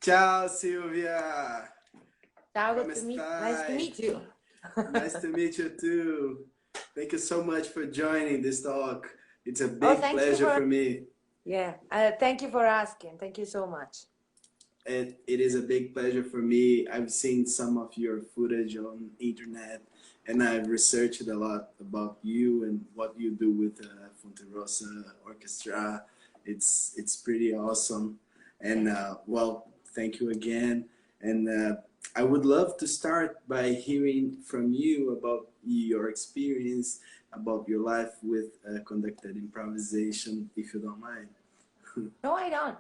Ciao, Silvia. Ciao, Come nice to meet you. Nice to meet you too. Thank you so much for joining this talk. It's a big pleasure for me. Yeah, thank you for asking. Thank you so much. It is a big pleasure for me. I've seen some of your footage on internet, and I've researched a lot about you and what you do with Fonte Rosa Orchestra. It's pretty awesome. And well, thank you again. And I would love to start by hearing from you about your experience, about your life with conducted improvisation, if you don't mind. No, I don't.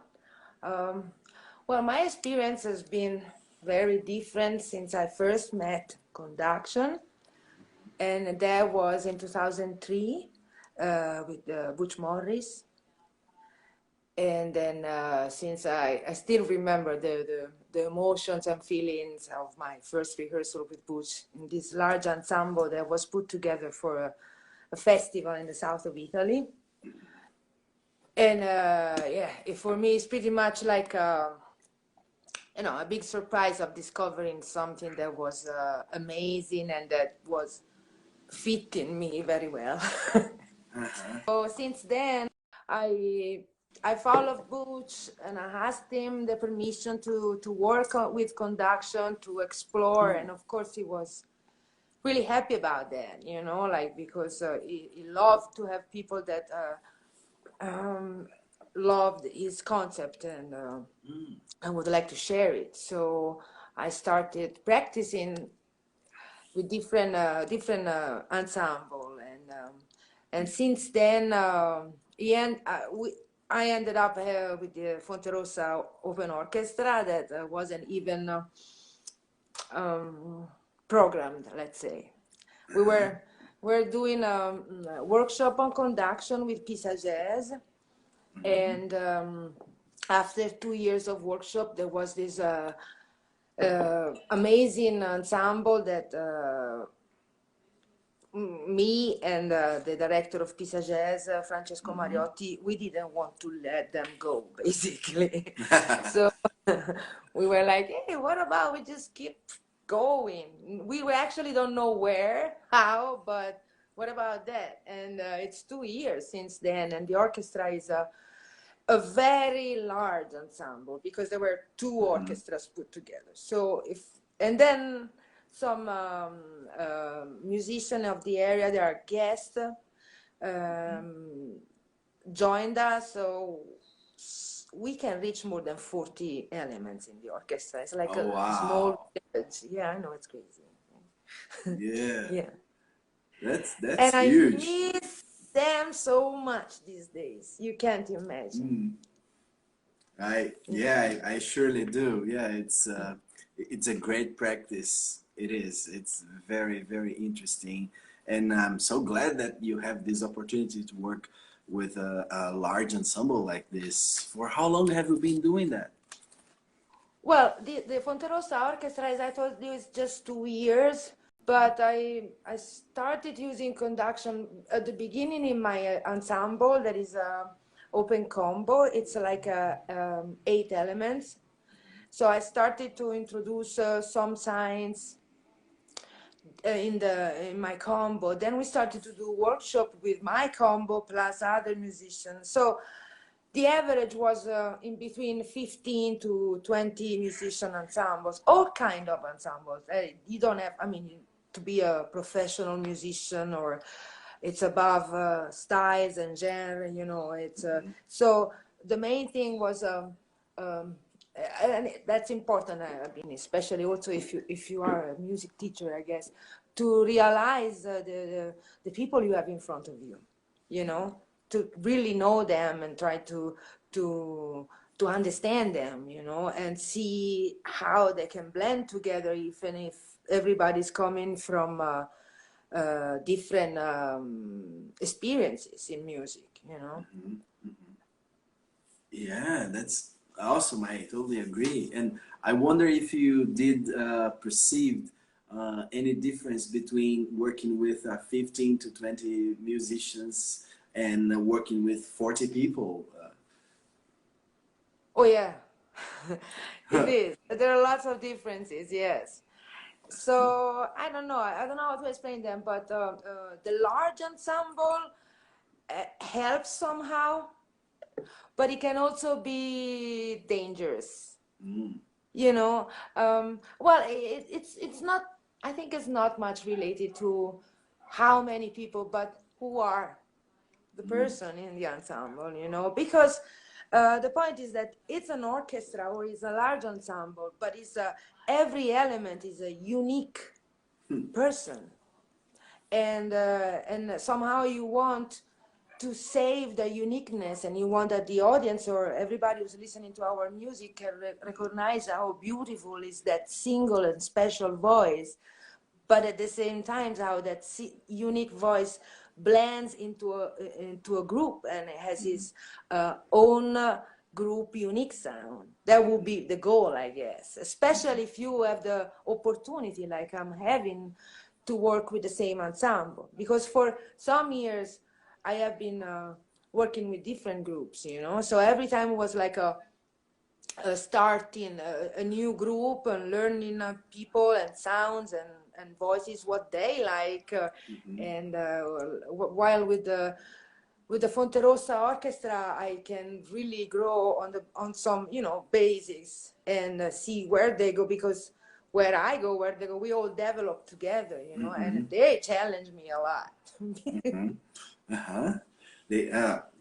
Well, my experience has been very different since I first met Conduction, and that was in 2003 with Butch Morris. And then since I still remember the emotions and feelings of my first rehearsal with Butch in this large ensemble that was put together for a festival in the south of Italy. And yeah, for me, it's pretty much like a big surprise of discovering something that was amazing and that was fitting me very well. So since then, I followed Butch and I asked him the permission to work with Conduction, to explore, and of course he was really happy about that, because he loved to have people that loved his concept and I would like to share it. So I started practicing with different ensemble, and since then I ended up with the Fonte Rosa Open Orchestra that wasn't even programmed, let's say. We're doing a workshop on conduction with Pisa Jazz, and after 2 years of workshop, there was this amazing ensemble that me and the director of Pisa Jazz, Francesco Mariotti, we didn't want to let them go, basically. So we were like, hey, what about we just keep going? We actually don't know where, how, but what about that? And it's 2 years since then, and the orchestra is a very large ensemble because there were 2 orchestras put together. So and then some musicians of the area, they are guests, joined us, so we can reach more than 40 elements in the orchestra. It's like small village. Yeah, I know, it's crazy. Yeah. Yeah. That's and huge. I miss them so much these days. You can't imagine. I surely do. Yeah, it's a great practice. It is. It's very, very interesting. And I'm so glad that you have this opportunity to work with a large ensemble like this. For how long have you been doing that? Well, the Fonte Rosa Orchestra, as I told you, is just 2 years. But I started using Conduction at the beginning in my ensemble. That is a open combo. It's like 8 elements. So I started to introduce some signs in my combo. Then we started to do workshop with my combo plus other musicians. So the average was in between 15 to 20 musician ensembles, all kind of ensembles. You don't have, to be a professional musician, or it's above styles and genre, it's so the main thing was and that's important, especially also if you are a music teacher, I guess, to realize the people you have in front of you, to really know them and try to understand them, and see how they can blend together, even if everybody's coming from different experiences in music, Yeah, that's awesome. I totally agree. And I wonder if you did perceive any difference between working with 15 to 20 musicians and working with 40 people. Oh yeah, It is. There are lots of differences, yes. So I don't know. I don't know how to explain them, but the large ensemble helps somehow, but it can also be dangerous. You know, well, it's not. I think it's not much related to how many people, but who are the person in the ensemble. You know, because the point is that it's an orchestra or it's a large ensemble, but every element is a unique person, and somehow you want to save the uniqueness, and you want that the audience or everybody who's listening to our music can recognize how beautiful is that single and special voice, but at the same time how that unique voice blends into a group and has its own group unique sound. That would be the goal, I guess, especially if you have the opportunity like I'm having to work with the same ensemble, because for some years I have been working with different groups, you know, so every time was like a starting a new group and learning people and sounds and voices, what they like, and while with the Fonte Rossa Orchestra, I can really grow on some, you know, basics and see where they go, because where I go, where they go, we all develop together, you know, and they challenge me a lot.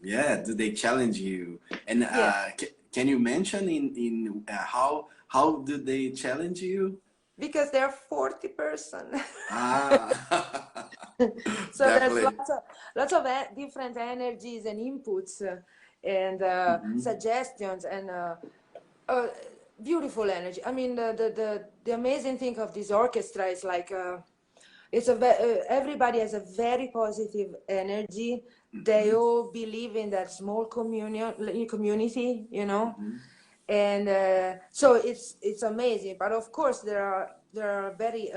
Yeah, do they challenge you? And Yeah. can you mention in how do they challenge you? Because they're 40 person. Ah, So there's definitely. lots of different energies and inputs and suggestions and beautiful energy. I mean, the amazing thing of this orchestra is like everybody has a very positive energy. They all believe in that small community, you know, and so it's amazing. But of course, there are very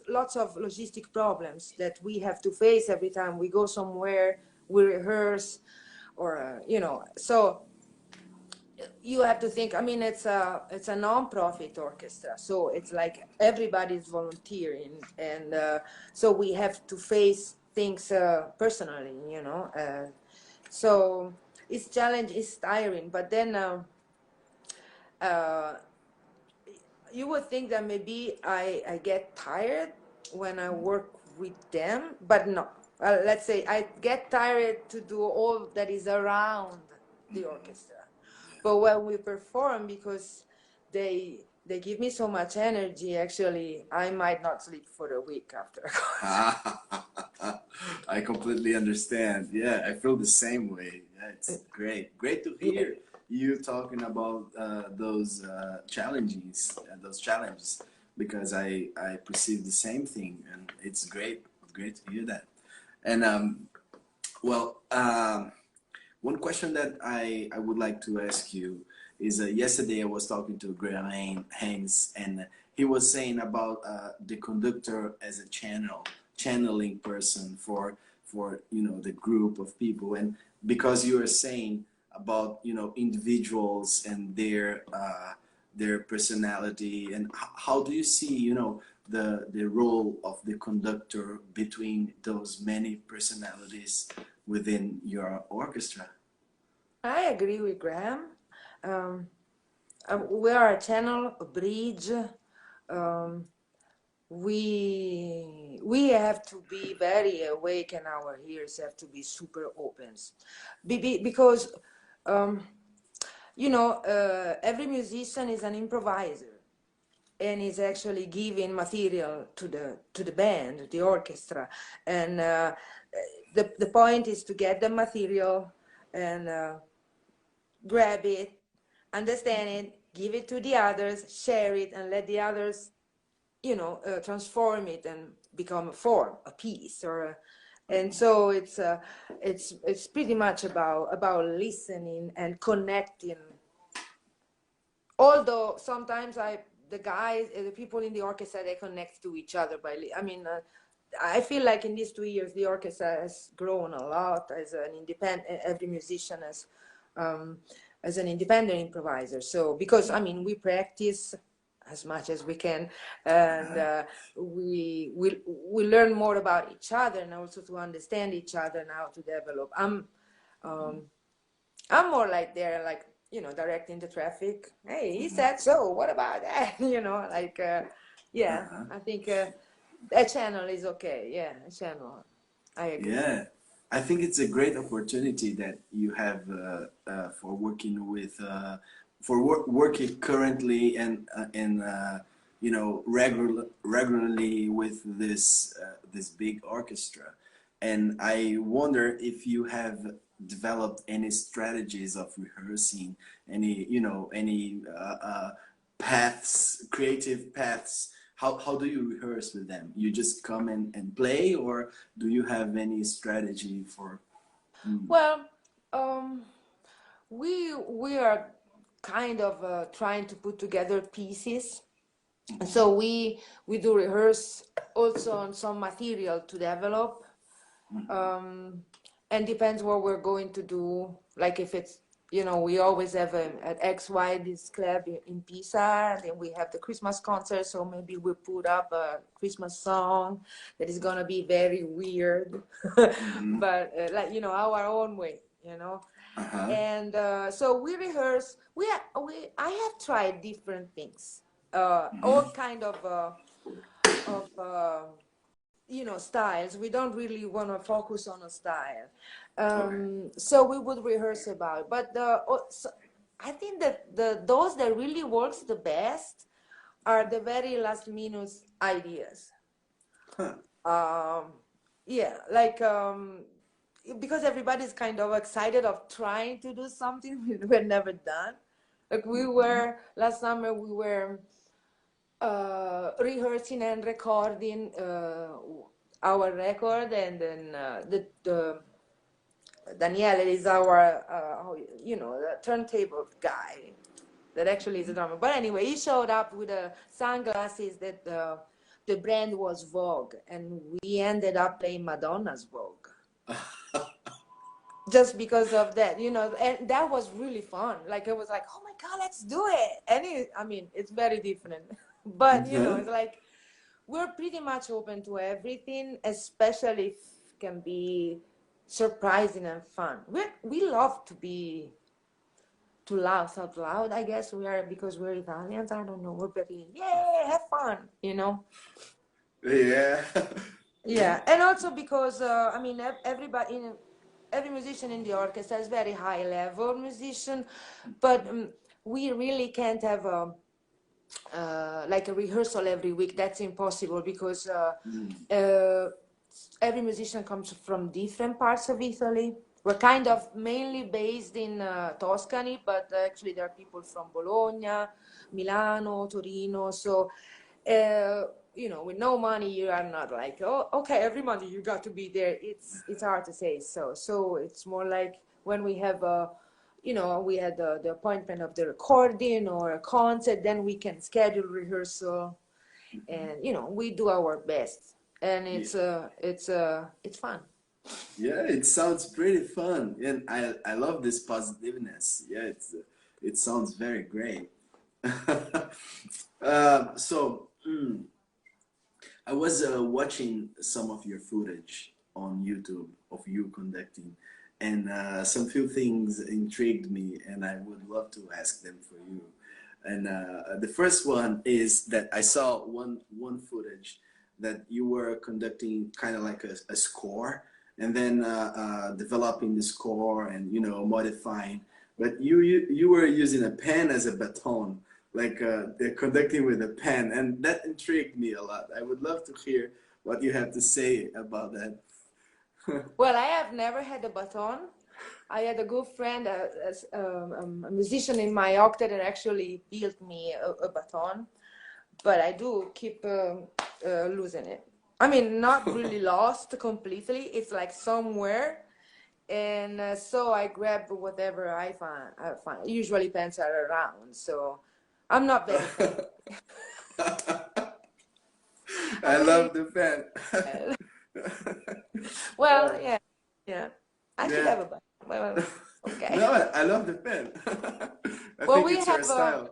lots of logistic problems that we have to face every time we go somewhere, we rehearse, or you know, so you have to think. I mean, it's a non-profit orchestra, so it's like everybody's volunteering, and so we have to face things personally, you know. So it's challenge, it's tiring, but then you would think that maybe I get tired when I work with them, but no. Let's say I get tired to do all that is around the orchestra. But when we perform, because they give me so much energy, actually, I might not sleep for a week after a concert. I completely understand. Yeah, I feel the same way. Yeah, it's great. Great to hear you talking about those challenges, because I perceive the same thing, and it's great to hear that. And well, one question that I would like to ask you is yesterday I was talking to Graham Haynes, and he was saying about the conductor as a channeling person for you know, the group of people. And because you were saying about, you know, individuals and their personality, and how do you see, you know, the role of the conductor between those many personalities within your orchestra? I agree with Graham. Um, we are a channel, a bridge. Um, we have to be very awake, and our ears have to be super open, because you know, every musician is an improviser and is actually giving material to the band, the orchestra, and the point is to get the material and grab it, understand it, give it to the others, share it, and let the others, you know, transform it and become a form, a piece, and so it's pretty much about listening and connecting. Although sometimes the people in the orchestra, they connect to each other I mean, I feel like in these 2 years the orchestra has grown a lot as an independent. Every musician has as an independent improviser. So because I mean we practice as much as we can, and we learn more about each other, and also to understand each other and how to develop. I'm more like there, like, you know, directing the traffic. Hey, he said so. What about that? You know, like, yeah, I think that channel is okay. Yeah, channel. I agree. Yeah, I think it's a great opportunity that you have for working with, working currently and you know, regularly with this big orchestra. And I wonder if you have developed any strategies of rehearsing, any, you know, any paths, creative paths. How do you rehearse with them? You just come and play, or do you have any strategy for? Well, we are kind of trying to put together pieces. So we do rehearse also on some material to develop, and depends what we're going to do. Like if it's, you know, we always have at XY this club in Pisa, and then we have the Christmas concert. So maybe we put up a Christmas song that is gonna be very weird, but like, you know, our own way, you know. And so we rehearse. I have tried different things, all kind of you know, styles. We don't really want to focus on a style, so we would rehearse about. But I think that those that really works the best are the very last minute ideas. Yeah, like because everybody's kind of excited of trying to do something we've never done. Like we were last summer, we were rehearsing and recording our record, and then the Daniele is our you know, the turntable guy that actually is a drummer. But anyway, he showed up with sunglasses that the brand was Vogue, and we ended up playing Madonna's Vogue. Just because of that, you know, and that was really fun. Like it was like, oh my God, let's do it. And I mean, it's very different, but you know, it's like we're pretty much open to everything, especially if it can be surprising and fun. We love to laugh out loud. I guess we are, because we're Italians. I don't know. We're very, yeah, have fun, you know. Yeah. Yeah, and also because I mean, every musician in the orchestra is very high level musician, but we really can't have like a rehearsal every week. That's impossible, because every musician comes from different parts of Italy. We're kind of mainly based in Tuscany, but actually there are people from Bologna, Milano, Torino. So, you know, with no money, you are not like, oh, okay, every Monday you got to be there. It's hard to say. So it's more like when we have you know, we had the appointment of the recording or a concert, then we can schedule rehearsal, and you know, we do our best, and it's fun. Yeah, it sounds pretty fun, and I love this positiveness. Yeah, it sounds very great. So I was watching some of your footage on YouTube of you conducting, and some few things intrigued me, and I would love to ask them for you. And the first one is that I saw one footage that you were conducting kind of like a score, and then developing the score and, you know, modifying. But you were using a pen as a baton, like they're conducting with a pen, and that intrigued me a lot. I would love to hear what you have to say about that. Well, I have never had a baton. I had a good friend, a musician in my octet, that actually built me a baton, but I do keep losing it. I mean, not really lost completely. It's like somewhere, and so I grab whatever I find. Usually pens are around, so I'm not very funny. I love the pen. Well, yeah. I should have a button. Well, okay. No, I love the pen. think we it's your have style?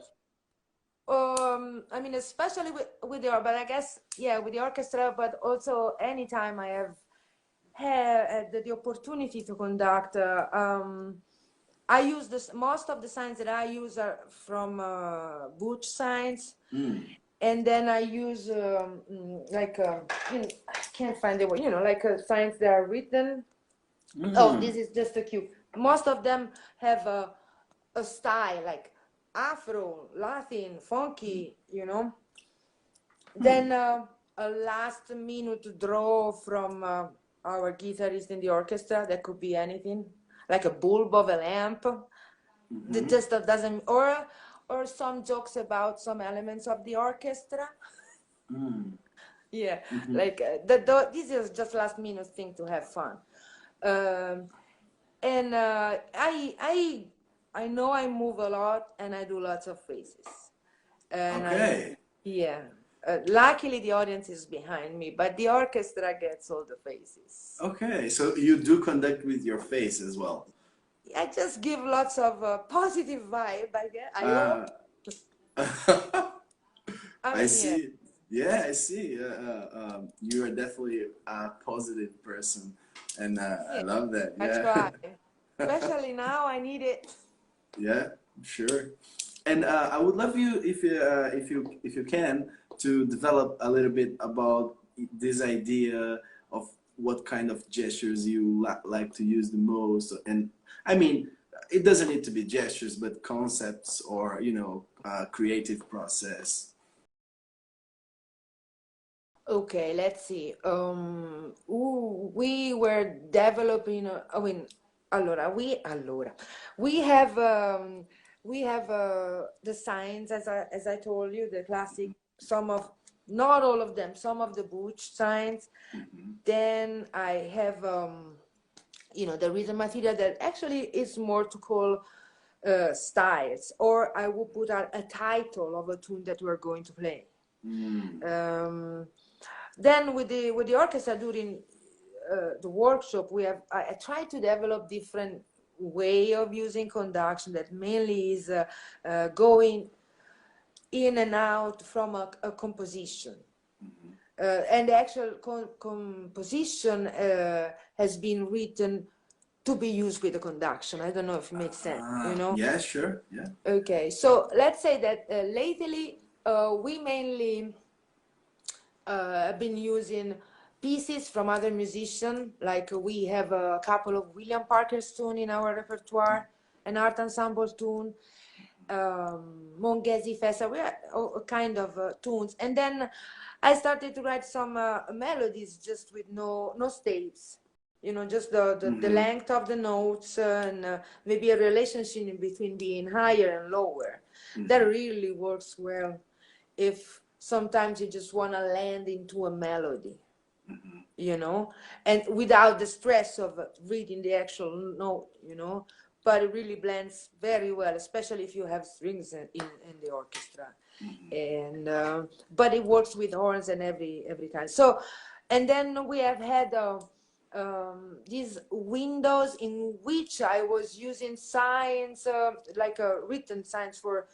I mean, especially with the, but I guess, yeah, with the orchestra, but also anytime I have had the opportunity to conduct, I use this, most of the signs that I use are from Butch signs. And then I use like, you know, I can't find the word, you know, like signs that are written. Oh, this is just a cue. Most of them have a style, like Afro, Latin, funky, you know. Then a last minute draw from our guitarist in the orchestra. That could be anything, like a bulb of a lamp. That just doesn't, or some jokes about some elements of the orchestra. Yeah, like this is just last minute thing to have fun. And I know I move a lot and I do lots of faces. And Okay. yeah. Luckily, the audience is behind me, but the orchestra gets all the faces. Okay, so you do conduct with your face as well. I just give lots of positive vibe, I guess. I hope. I see. Yeah, I see. You are definitely a positive person, and I love that. I Yeah. try. Especially now, I need it. Yeah, sure. And I would love you if you can to develop a little bit about this idea of what kind of gestures you like to use the most. And I mean, it doesn't need to be gestures, but concepts or, you know, creative process. Okay, let's see. We were developing. I mean, we have the signs, as I told you, the classic. Some of, not all of them, some of the Butch signs. Then I have you know, the rhythm material that actually is more to call styles, or I will put a title of a tune that we're going to play. Then with the orchestra during the workshop, I tried to develop different way of using conduction that mainly is going in and out from a composition. And the actual composition has been written to be used with the conduction. I don't know if it makes sense, you know? Yeah, sure. Yeah. Okay, so let's say that lately we mainly have been using pieces from other musicians. Like we have a couple of William Parker's tune in our repertoire, an art ensemble tune, Mongesi Festa, we are kind of tunes. And then I started to write some melodies just with no staves, you know, just the length of the notes and maybe a relationship in between being higher and lower. That really works well if sometimes you just want to land into a melody, you know, and without the stress of reading the actual note, you know. But it really blends very well, especially if you have strings in the orchestra. And but it works with horns and every time. So, and then we have had these windows in which I was using signs, like written signs for.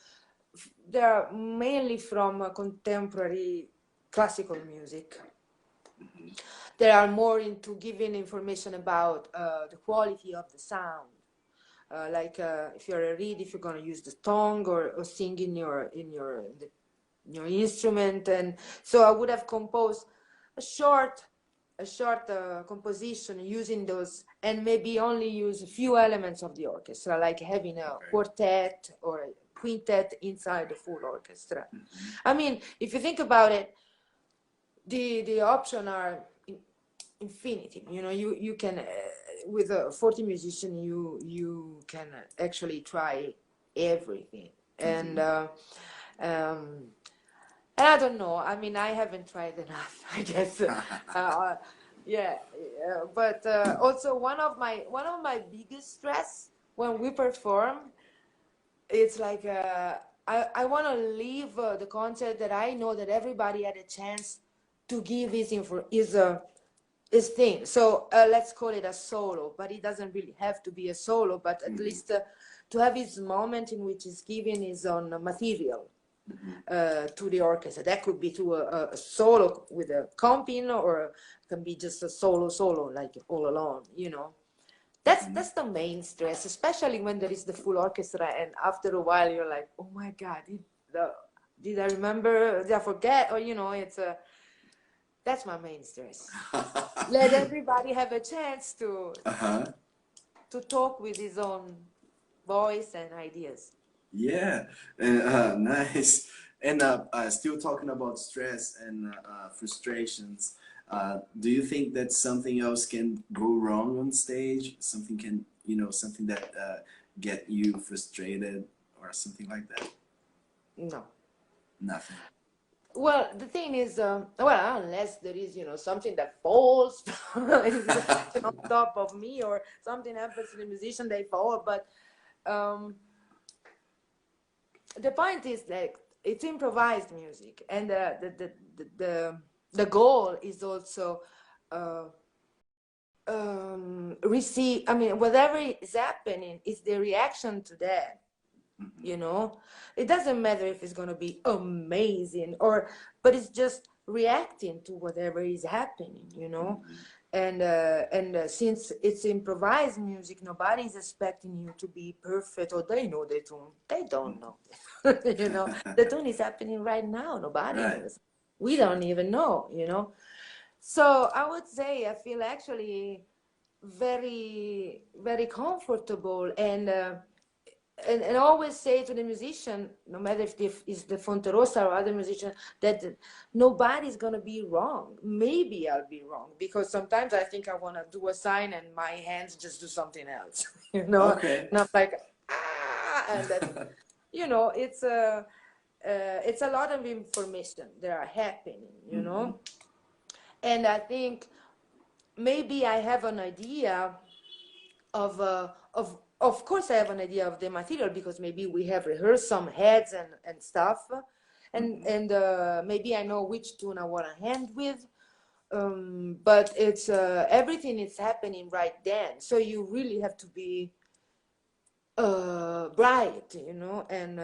They are mainly from contemporary classical music. They are more into giving information about the quality of the sound. Like if you're a reed, if you're going to use the tongue or sing in your instrument. And so I would have composed a short composition using those, and maybe only use a few elements of the orchestra, like having a quartet or a quintet inside the full orchestra. I mean, if you think about it, the options are infinity. You know, you can with 40 musicians, you can actually try everything. And I don't know. I mean, I haven't tried enough, I guess. But also one of my biggest stress when we perform, it's like I want to leave the concert that I know that everybody had a chance to give his thing. So let's call it a solo, but it doesn't really have to be a solo, but at least to have his moment in which he's giving his own material to the orchestra. That could be to a solo with a comping, or it can be just a solo, like all alone, you know. That's the main stress, especially when there is the full orchestra, and after a while you're like, oh my God, did I remember? Did I forget? Or, you know, that's my main stress. Let everybody have a chance to talk with his own voice and ideas. Yeah, nice. And still talking about stress and frustrations, do you think that something else can go wrong on stage? Something can, you know, something that get you frustrated or something like that? No. Nothing. Well, the thing is, well, unless there is, you know, something that falls on top of me, or something happens to the musician, they fall. But the point is that it's improvised music, and the goal is also receive. I mean, whatever is happening is the reaction to that. You know, it doesn't matter if it's going to be amazing but it's just reacting to whatever is happening, you know. And since it's improvised music, nobody's expecting you to be perfect, or they know the tune. They don't know. You know, the tune is happening right now. Nobody knows. We don't even know, you know. So I would say I feel actually very, very comfortable, and always say to the musician, no matter if it's the Fonterosa or other musician, that nobody's going to be wrong. Maybe I'll be wrong, because sometimes I think I want to do a sign and my hands just do something else, you know. Okay. And I'm like, and that, you know, it's a lot of information that are happening, you know. And I think maybe I have an idea of course I have an idea of the material, because maybe we have rehearsed some heads and stuff, and maybe I know which tune I want to hand with, but it's everything is happening right then, so you really have to be bright, you know, and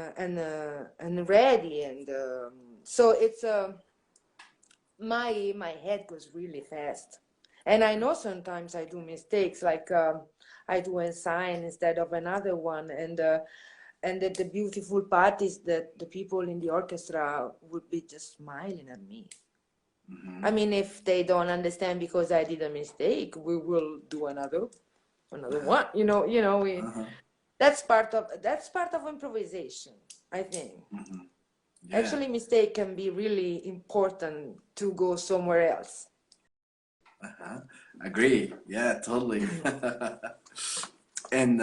ready, and so it's my head goes really fast, and I know sometimes I do mistakes, like I do a sign instead of another one, and the beautiful part is that the people in the orchestra would be just smiling at me. I mean, if they don't understand because I did a mistake, we will do another one. You know, we that's part of improvisation, I think. Yeah. Actually, mistake can be really important to go somewhere else. Agree. Yeah, totally. And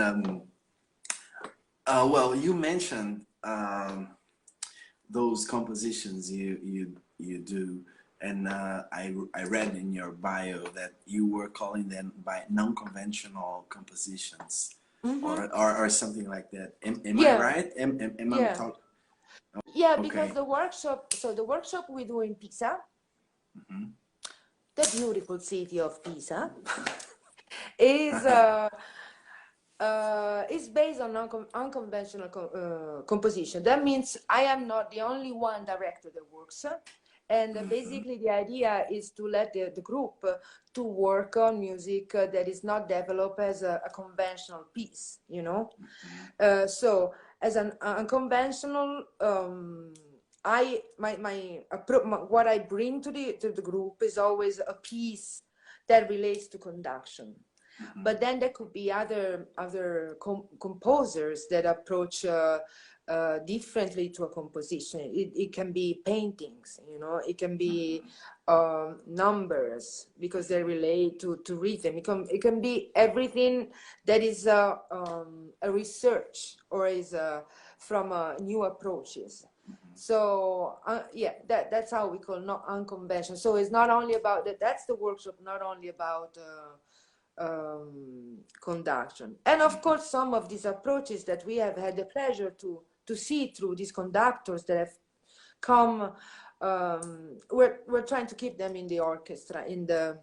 well, you mentioned those compositions you do, and I read in your bio that you were calling them by non-conventional compositions, or something like that. Am I right? Am I talking? Yeah, because the workshop we do in Pisa, the beautiful city of Pisa, is based on unconventional composition. That means I am not the only one director that works, and basically the idea is to let the group to work on music that is not developed as a conventional piece, you know. So as an unconventional, what I bring to the group is always a piece that relates to conduction. But then there could be other composers that approach differently to a composition. It can be paintings, you know. It can be numbers, because they relate to rhythm. It can be everything that is a research, or is from new approaches. So yeah, that's how we call not unconventional. So it's not only about that. That's the workshop. Not only about conduction, and of course some of these approaches that we have had the pleasure to see through these conductors that have come, we're trying to keep them in the orchestra, in the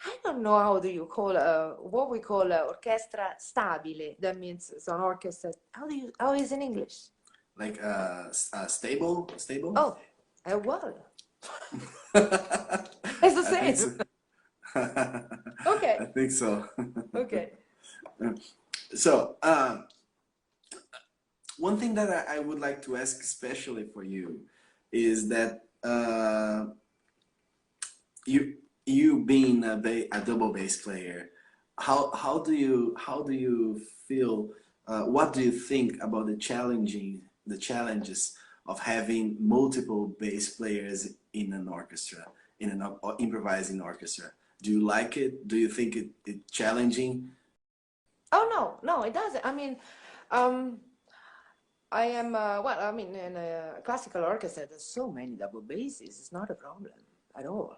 I don't know how do you call what we call orchestra stabile. That means it's an orchestra. How is in English? Like stable? Oh, well, it's the I think same. so. Okay. I think so. Okay. So, one thing that I would like to ask, especially for you, is that you being a double bass player, how do you feel? What do you think about the challenges of having multiple bass players in an orchestra, in an improvising orchestra? Do you like it? Do you think it's challenging? Oh no, it doesn't. I mean, um, I am well. I mean, in a classical orchestra, there's so many double basses. It's not a problem at all.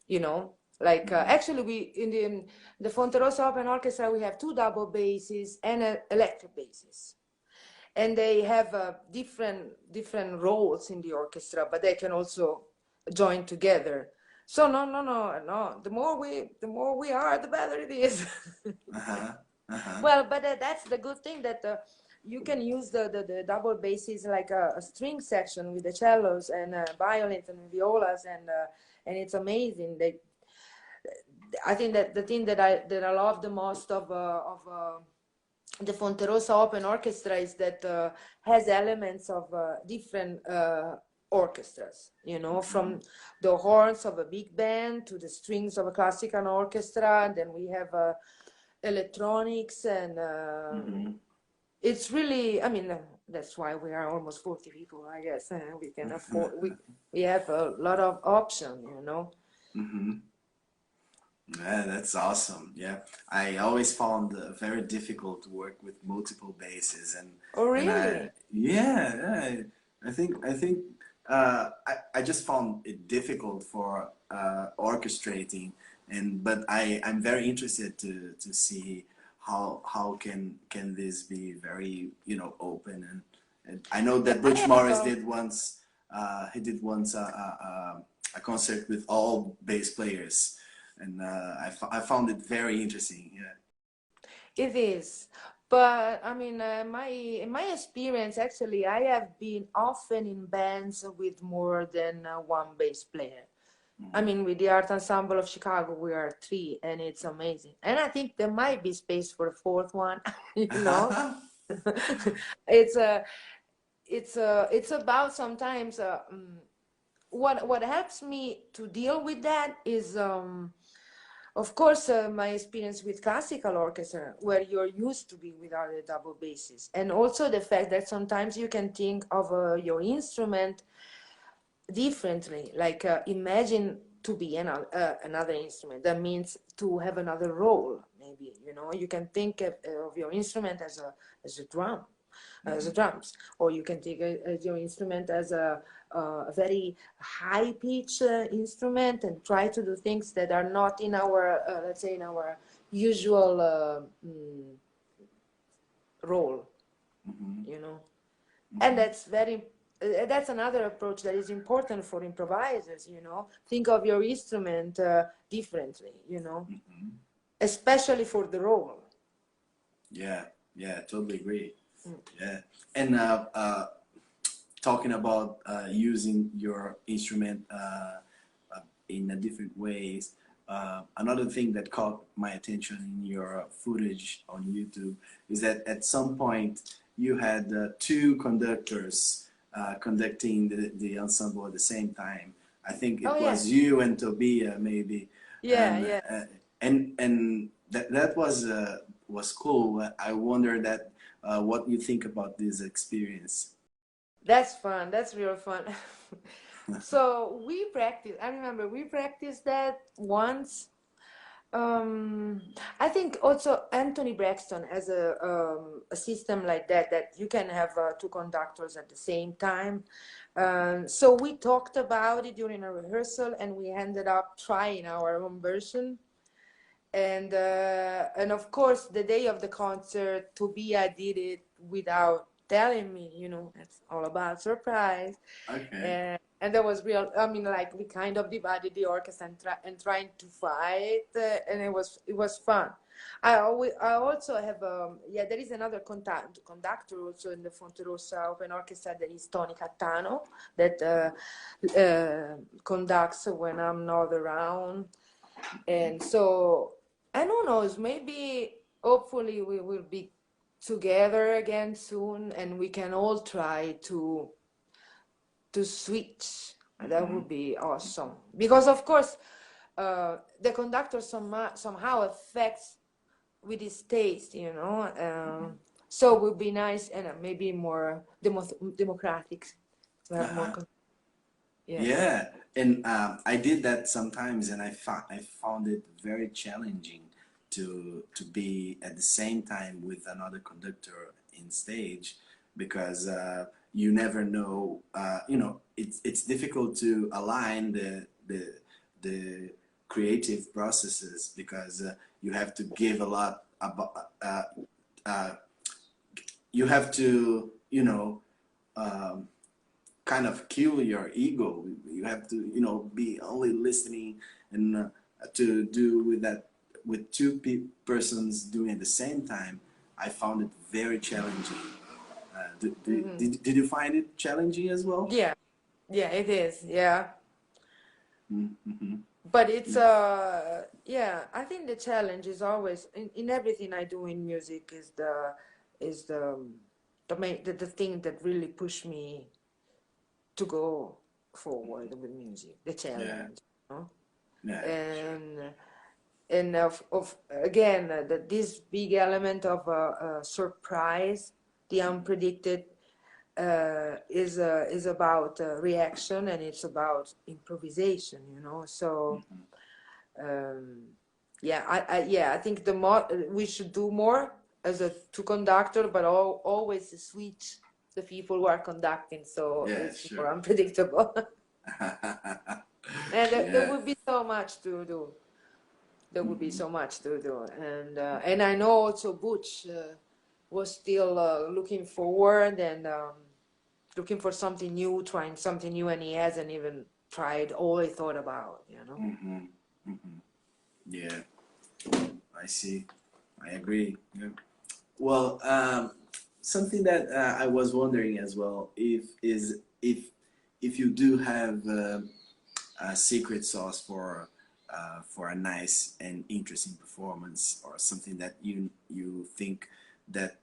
You know, like actually, we in the Fonterosa Open Orchestra, we have two double basses and electric basses, and they have different roles in the orchestra, but they can also join together. So no. The more we are, the better it is. Uh-huh. Uh-huh. Well, but that's the good thing that you can use the double basses like a string section with the cellos and violins and violas, and it's amazing. I think that the thing that I love the most of the Fonterosa Open Orchestra is that has elements of different orchestras, you know, from the horns of a big band to the strings of a classical orchestra, and then we have electronics, and it's really, I mean, that's why we are almost 40 people, I guess. We can afford, we have a lot of options, you know. Yeah, that's awesome. Yeah, I always found very difficult to work with multiple basses, Oh, and really? I think I just found it difficult for orchestrating, but I'm very interested to see how can this be very, you know, open, and I know that I Butch have Morris did once. He did once a concert with all bass players, and I found it very interesting. Yeah. It is, but I mean, in my experience, actually, I have been often in bands with more than one bass player. I mean, with the Art Ensemble of Chicago, we are three, and it's amazing. And I think there might be space for a fourth one. You know, it's a, it's about sometimes. What helps me to deal with that is. Of course, my experience with classical orchestra, where you're used to be without the double basses, and also the fact that sometimes you can think of your instrument differently. Like imagine to be another instrument. That means to have another role. Maybe, you know, you can think of your instrument as a drum, as a drums, or you can take your instrument as a very high pitch instrument and try to do things that are not in our let's say in our usual role, you know. And that's another approach that is important for improvisers, you know. Think of your instrument differently, you know, especially for the role. Yeah, totally agree. Yeah, and talking about using your instrument in a different ways. Another thing that caught my attention in your footage on YouTube is that at some point you had two conductors conducting the ensemble at the same time. I think it was you and Tobia, maybe. Yeah. And that was cool. I wonder that what you think about this experience. That's fun. That's real fun. So we practiced. I remember we practiced that once. I think also Anthony Braxton has a system like that you can have two conductors at the same time. So we talked about it during a rehearsal, and we ended up trying our own version. And of course, the day of the concert, Tobia did it without telling me. You know, it's all about surprise. Okay. and that was real. I mean, like we kind of divided the orchestra and trying to fight, and it was fun. I also have there is another conductor also in the Fonte Rossa Open Orchestra, that is Tony Cattano, that conducts when I'm not around. And so, and who knows, maybe hopefully we will be together again soon, and we can all try to switch. That would be awesome, because of course the conductor somehow affects with his taste, you know. So it would be nice and maybe more democratic to have more. Yeah, and I did that sometimes, and I found it very challenging to be at the same time with another conductor in stage, because you never know. You know, it's difficult to align the creative processes, because you have to give a lot about. You have to, you know. Kind of kill your ego. You have to, you know, be only listening, and to do with that with two persons doing at the same time. I found it very challenging. Did you find it challenging as well? Yeah, it is. Yeah. Mm-hmm. But it's yeah, I think the challenge is always in everything I do in music is the thing that really pushed me to go forward with music, the challenge, you know? And of again this big element of surprise, the unpredicted, is about reaction, and it's about improvisation, you know. So I think the more we should do more as a two conductor, but always switch the people who are conducting, so it's more unpredictable. And there would be so much to do. There would be so much to do, and I know also Butch was still looking forward and looking for something new, trying something new, and he hasn't even tried all he thought about, you know. Yeah, I see. I agree. Yeah. Well, something that I was wondering as well, if you do have a secret sauce for a nice and interesting performance, or something that you think that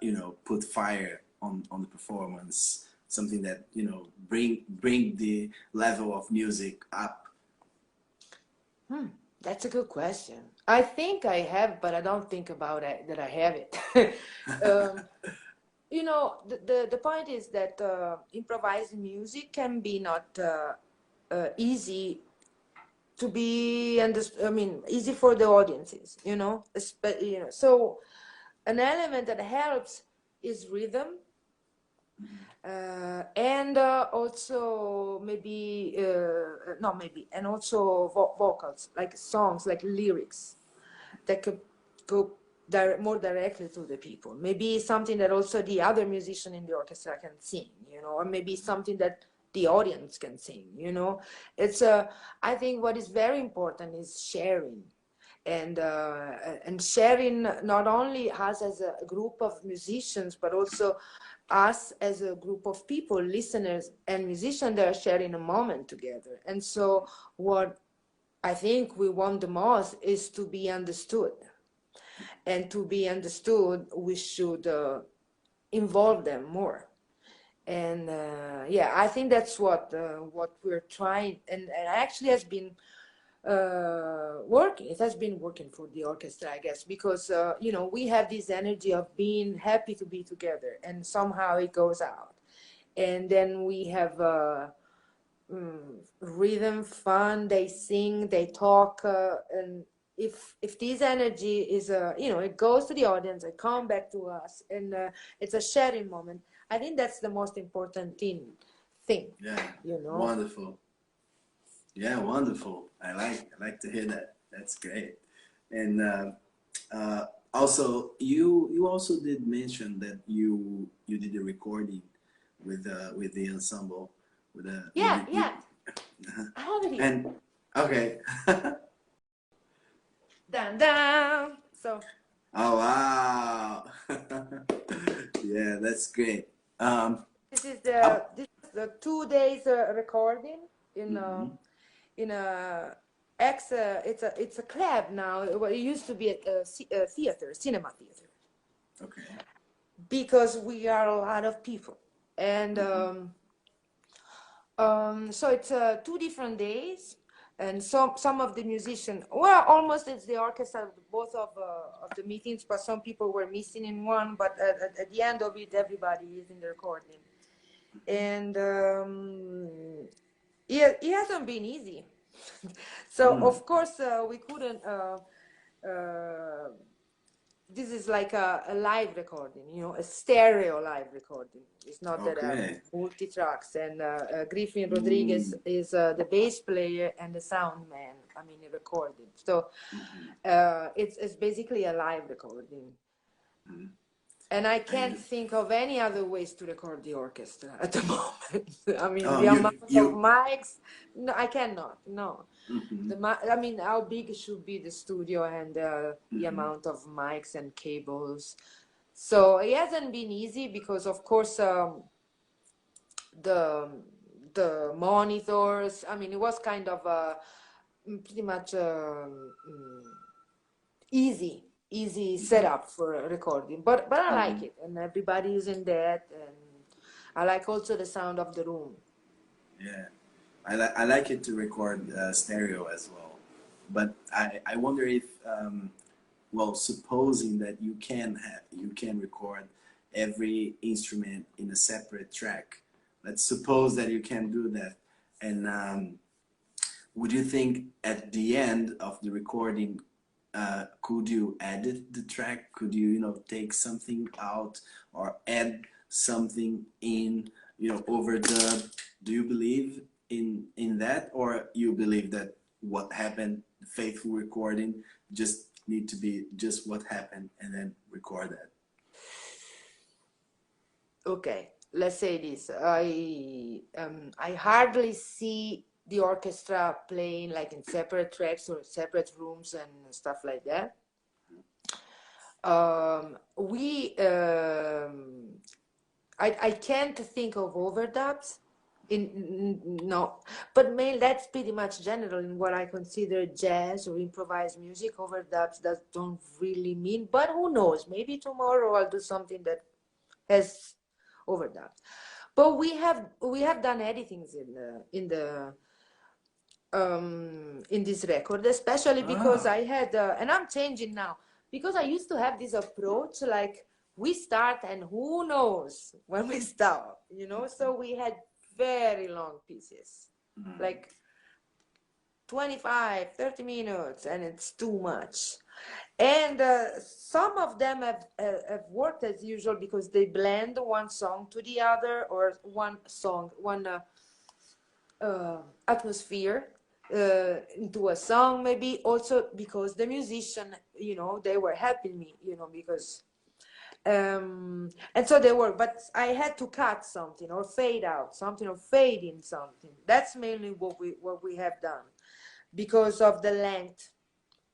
you know, put fire on the performance, something that, you know, bring the level of music up. That's a good question. I think I have, but I don't think about it that I have it. You know, the point is that improvising music can be not easy to be understood. I mean, easy for the audiences, you know. You know, so an element that helps is rhythm, and also maybe not maybe, and also vocals, like songs, like lyrics that could go more directly to the people. Maybe something that also the other musician in the orchestra can sing, you know, or maybe something that the audience can sing, you know. It's I think what is very important is sharing, and sharing not only us as a group of musicians, but also us as a group of people, listeners and musicians, that are sharing a moment together. And so what I think we want the most is to be understood. And to be understood, we should involve them more. And I think that's what we're trying, and actually has been working. It has been working for the orchestra, I guess, because you know, we have this energy of being happy to be together, and somehow it goes out. And then we have rhythm, fun, they sing, they talk, and if this energy is you know, it goes to the audience, it comes back to us, and it's a sharing moment. I think that's the most important thing. Yeah, you know. wonderful. Yeah, wonderful. I like to hear that. That's great. And also, you also did mention that you did a recording with the ensemble. with a Yeah, with yeah. I have it here. and okay. Dun, dun. So Oh wow. Yeah, that's great. this is Up. the 2 days recording in Mhm. in a it's a club now. It used to be a theater, cinema theater, Okay. because we are a lot of people, and Mhm. so it's 2 different days, and some of the musicians, well, almost it's the orchestra, both of the meetings, but some people were missing in one. But at the end of it, everybody is in the recording, and it hasn't been easy. So Mm. of course we couldn't. Uh, this is like a live recording, a stereo live recording. It's not that Okay. multi tracks. And Griffin Rodriguez Mm. is the bass player and the sound man. I mean, he recorded. So Mhm. it's basically a live recording. Mhm. And I can't And think of any other ways to record the orchestra at the moment. I mean, oh, the amount of you. mics, no, I cannot. No. Mhm. I mean, how big should be the studio, and the Mhm. amount of mics and cables. So it hasn't been easy because, of course, the the monitors. I mean, it was kind of pretty much easy Mhm. setup for a recording. But I like Mhm. it, and everybody is in that, and I like also the sound of the room. Yeah, I like it to record stereo as well, but I wonder if well, supposing that you can record every instrument in a separate track. Let's suppose that you can do that, and would you think at the end of the recording, could you edit the track? Could you, take something out or add something in, overdub? Do you believe in that, or you believe that what happened, the faithful recording, just need to be just what happened and then record that? Okay, let's say this. I hardly see the orchestra playing like in separate tracks or separate rooms and stuff like that. We I can't think of overdubs no, but mainly that's pretty much general in what I consider jazz or improvised music. Overdubs that don't really mean, but who knows? Maybe tomorrow I'll do something that has overdubs. But we have done editings in this record, especially because Ah. I had and I'm changing now, because I used to have this approach like we start and who knows when we stop, so we had very long pieces, Mhm. like 25-30 minutes, and it's too much. And some of them have worked as usual because they blend one song to the other, or one atmosphere into a song, maybe also because the musician, they were helping me, because and so they were, but I had to cut something or fade out something or fade in something. That's mainly what we have done because of the length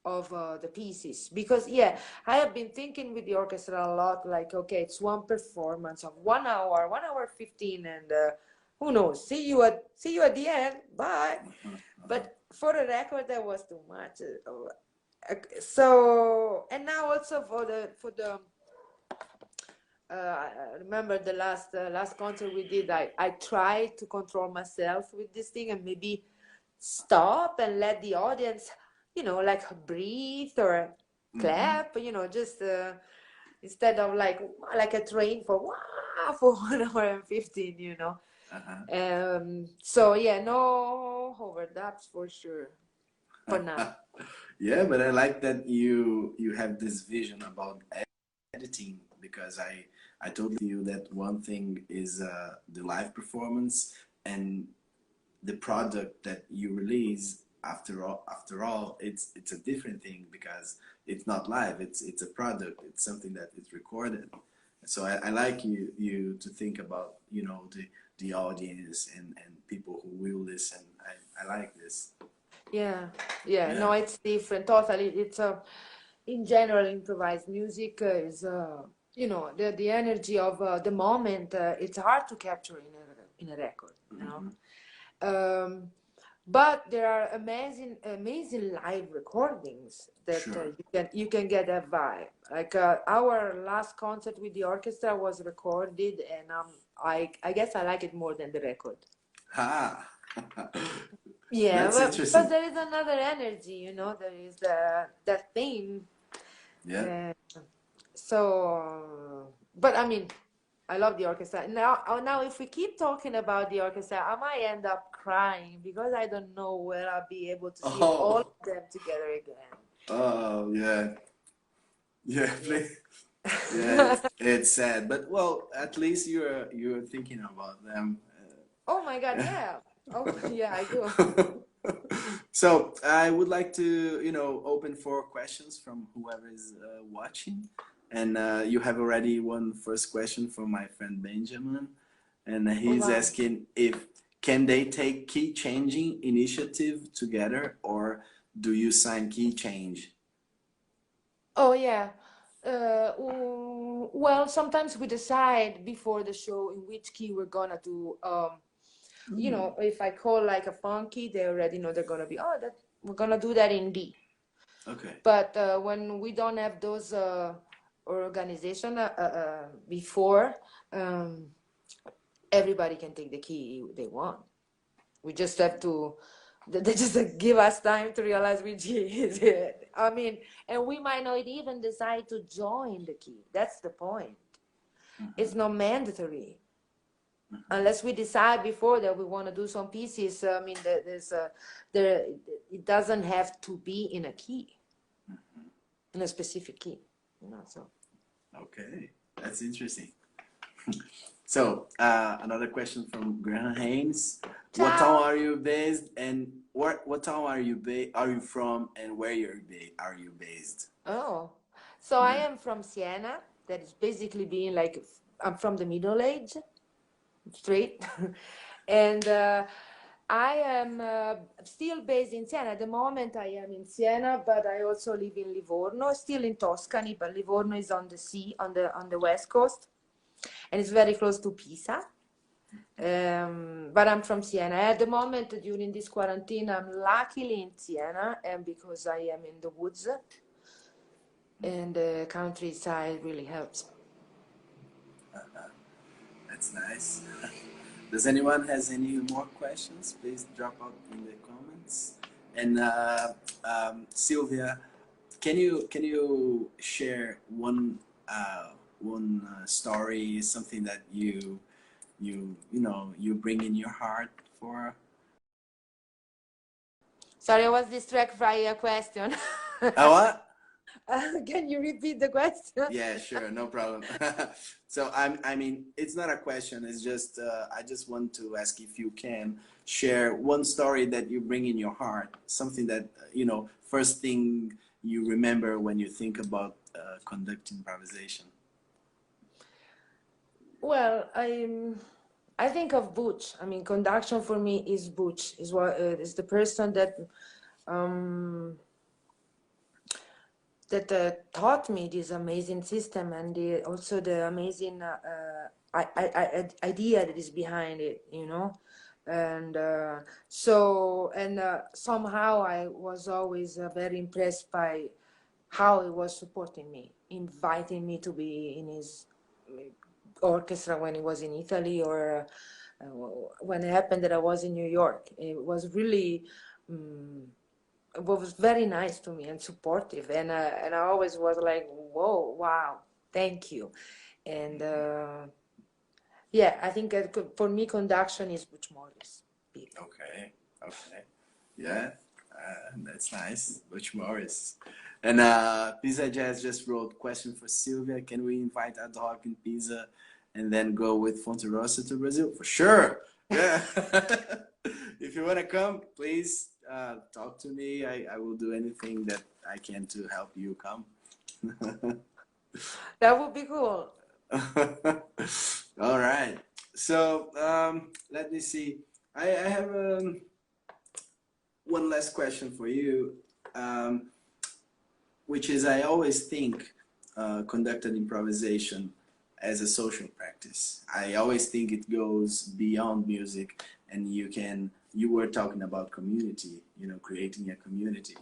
of the pieces. Because I have been thinking with the orchestra a lot, like, okay, it's one performance of 1 hour 15, and who knows, see you at the end, bye. But for the record that was too much. So, and now also for the I remember the last concert we did, I tried to control myself with this thing and maybe stop and let the audience, like breathe or Mhm. clap, just instead of like a train for 1 hour and 15. Uh-huh. So no overdubs for sure for now. Yeah, but I like that you have this vision about editing, because I totally feel that one thing is the live performance, and the product that you release after all it's a different thing, because it's not live, it's a product, it's something that is recorded. So I like you to think about the the audience and people who will listen. I like this. Yeah. No, it's different. Totally. It's in general, improvised music is, you know, the energy of the moment. It's hard to capture in a record, you know. But there are amazing live recordings that Sure. you can get that vibe. Like our last concert with the orchestra was recorded, and I guess I like it more than the record. Ah, Yeah, that's but because interesting. there is another energy, you know, there is that thing. Yeah. So, but I mean, I love the orchestra. Now, if we keep talking about the orchestra, I might end up crying because I don't know where I'll be able to see all Oh, of them together again. oh, yeah. Yeah, Yeah. yeah, it's sad, but well, at least you're thinking about them. Oh my God, yeah. Oh yeah, I do. So I would like to, open for questions from whoever is watching, and you have already one first question from my friend Benjamin, and Oh, he's wow. asking if can they take key changing initiative together, or do you sign key change? Oh yeah. Well, sometimes we decide before the show in which key we're gonna do. You know, if I call like a funky, they already know they're gonna be, oh, that we're gonna do that in D. Okay. But when we don't have those organization before, um, everybody can take the key they want. We just have to. They just give us time to realize which key is it. I mean, and we might not even decide to join the key. That's the point. It's not mandatory unless we decide before that we want to do some pieces. I mean, it doesn't have to be in a key, in a specific key, you know. So Okay, that's interesting. So another question from Graham Haynes: what town ciao. are you based, and what town are you from, and where are you based? Oh, so I Yeah. am from Siena. That is basically being like I'm from the Middle Age, straight, and I am still based in Siena. At the moment, I am in Siena, but I also live in Livorno, still in Tuscany. But Livorno is on the sea, on the west coast, and it's very close to Pisa. But I'm from Siena. At the moment, during this quarantine, I'm luckily in Siena, and because I am in the woods, and the countryside really helps. That's nice. Does anyone has any more questions? Please drop out in the comments. And Silvia, can you share one story, something that you bring in your heart for? Sorry, I was distracted by a question. What? Can you repeat the question? Yeah, sure, no problem. So I mean, it's not a question. It's just I just want to ask if you can share one story that you bring in your heart, something that first thing you remember when you think about conduct improvisation. Well, I think of Butch. I mean, conduction for me is Butch. Is what is the person that um, taught me this amazing system and also the amazing idea that is behind it, you know. And somehow I was always very impressed by how he was supporting me, inviting me to be in his orchestra when he was in Italy, or when it happened that I was in New York. It was really was very nice to me and supportive, and I always was like, whoa, wow, thank you. And yeah, I think for me conduction is Butch Morris. Okay, okay, yeah, that's nice. Butch Morris. And Pizza Jazz just wrote question for Silvia. Can we invite Ad hoc and Pizza and then go with Fonte Rossa to Brazil? For sure. Yeah. If you want to come, please talk to me. I will do anything that I can to help you come. That would be cool. All right. So let me see. I have one last question for you, which is I always think conducted improvisation as a social practice. I always think it goes beyond music, and you were talking about community, creating a community.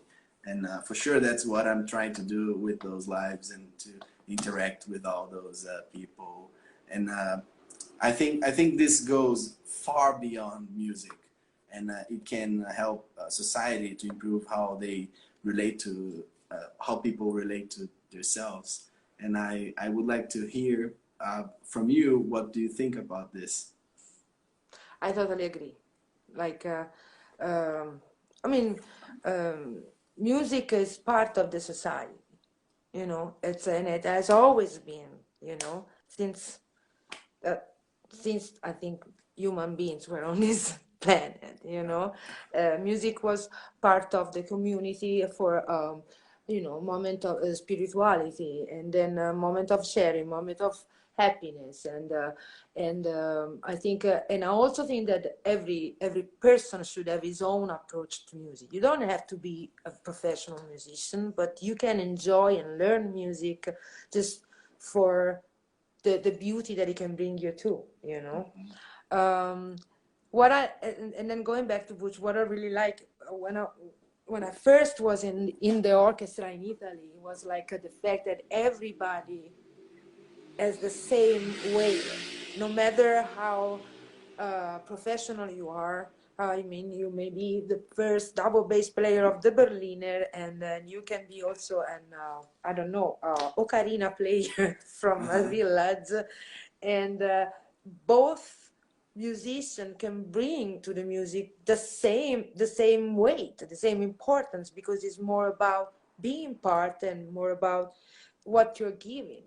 And for sure, that's what I'm trying to do with those lives and to interact with all those people. And I think this goes far beyond music, and it can help society to improve how they relate to, how people relate to themselves. And I would like to hear from you, what do you think about this? I totally agree. Like, I mean, music is part of the society, and it has always been, since I think human beings were on this planet, music was part of the community for, moment of spirituality, and then a moment of sharing, moment of happiness, and I think, and I also think that every person should have his own approach to music. You don't have to be a professional musician, but you can enjoy and learn music just for the beauty that it can bring you to, what and then going back to Butch, what I really like when I first was in the orchestra in Italy, was like the fact that everybody has the same way, no matter how professional you are. I mean, you may be the first double bass player of the Berliner, and then you can be also an, I don't know, ocarina player from a village, and both musicians can bring to the music the same weight, the same importance, because it's more about being part and more about what you're giving.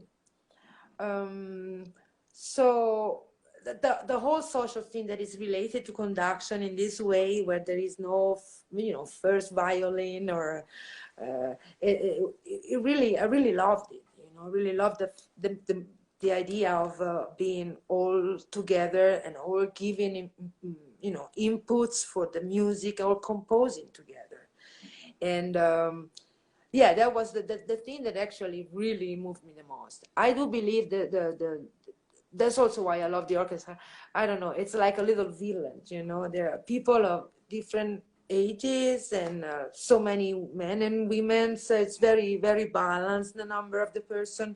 So the whole social thing that is related to conduction in this way, where there is no, first violin or I really loved it. I really loved the idea of being all together and all giving, inputs for the music, or composing together. And yeah, that was the thing that actually really moved me the most. I do believe that that's also why I love the orchestra. I don't know, it's like a little village, there are people of different ages, and so many men and women, so it's very, very balanced, the number of the person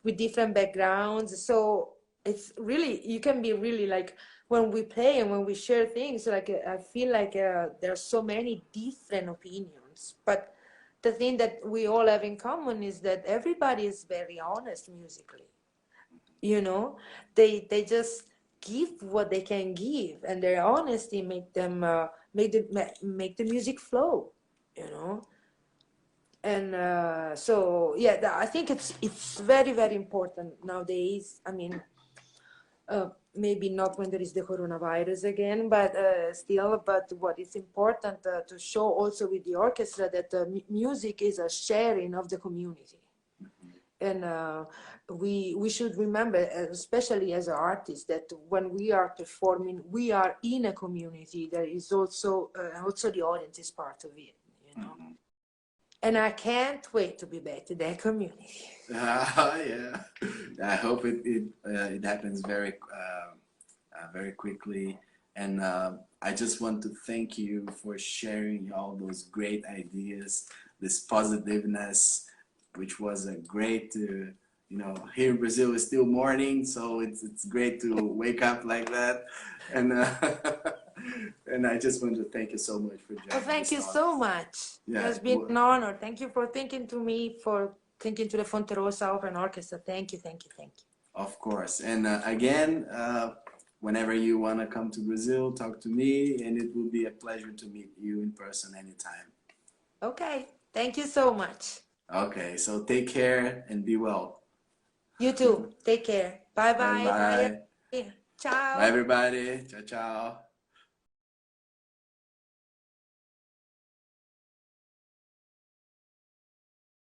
with different backgrounds. So it's really, you can be really, like, when we play and when we share things, like, I feel like there are so many different opinions, but the thing that we all have in common is that everybody is very honest musically. They just give what they can give, and their honesty make them make the music flow. And so yeah, I think it's very, very important nowadays. I mean, maybe not when there is the coronavirus again, but still. But what is important to show also with the orchestra, that music is a sharing of the community, and we should remember, especially as artists, that when we are performing, we are in a community. There is also the audience is part of it, And I can't wait to be back to that community. Yeah, I hope it happens very quickly. And I just want to thank you for sharing all those great ideas, this positiveness, which was a great. Here in Brazil it's still morning, so it's great to wake up like that. And and I just want to thank you so much for joining. Oh, thank you so much. Yeah, it has been an honor. Thank you for thinking to me, for thinking to the Fonte Rosa Opera and Orchestra. Thank you. Of course. And again, whenever you want to come to Brazil, talk to me, and it will be a pleasure to meet you in person anytime. Okay. Thank you so much. Okay. So take care and be well. You too. Take care. Bye-bye. Bye-bye. Ciao. Bye, everybody. Ciao, ciao.